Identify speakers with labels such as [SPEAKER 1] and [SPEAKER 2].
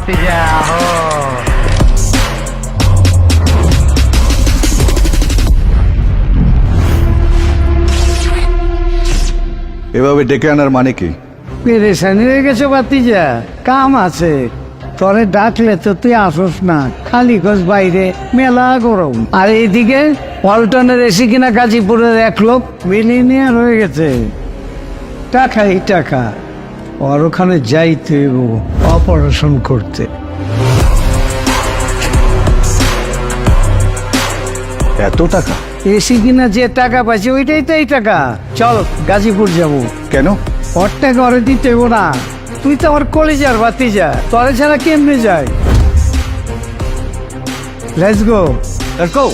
[SPEAKER 1] ভাতিজা হো।
[SPEAKER 2] এভাবে ডেকে আনার মানে কি?
[SPEAKER 3] পেরেশানি হয়ে গেছে ভাতিজা, কাম আছে। তোরে ডাকলে তো তুই আসস না, খালি খোঁজ বাইরে মেলা গরম। আর এইদিকে পল্টনের এসি কিনা গাজীপুরের এক লোক মিলিনিয়ার হয়ে গেছে। টাকাই টাকা, ওর ওখানে যাইতে অপারেশন করতে।
[SPEAKER 2] এত টাকা?
[SPEAKER 3] এসি কিনা যে টাকা পাইছে ওইটাই তো এই টাকা। চল গাজীপুর যাবো।
[SPEAKER 2] কেন?
[SPEAKER 3] ওর টাকা ওরে দিতে হইবো না। তুই তো আমার কলেজার ভাতিজা, তোরে ছাড়া কেমনে যায়? Let's go, let's go.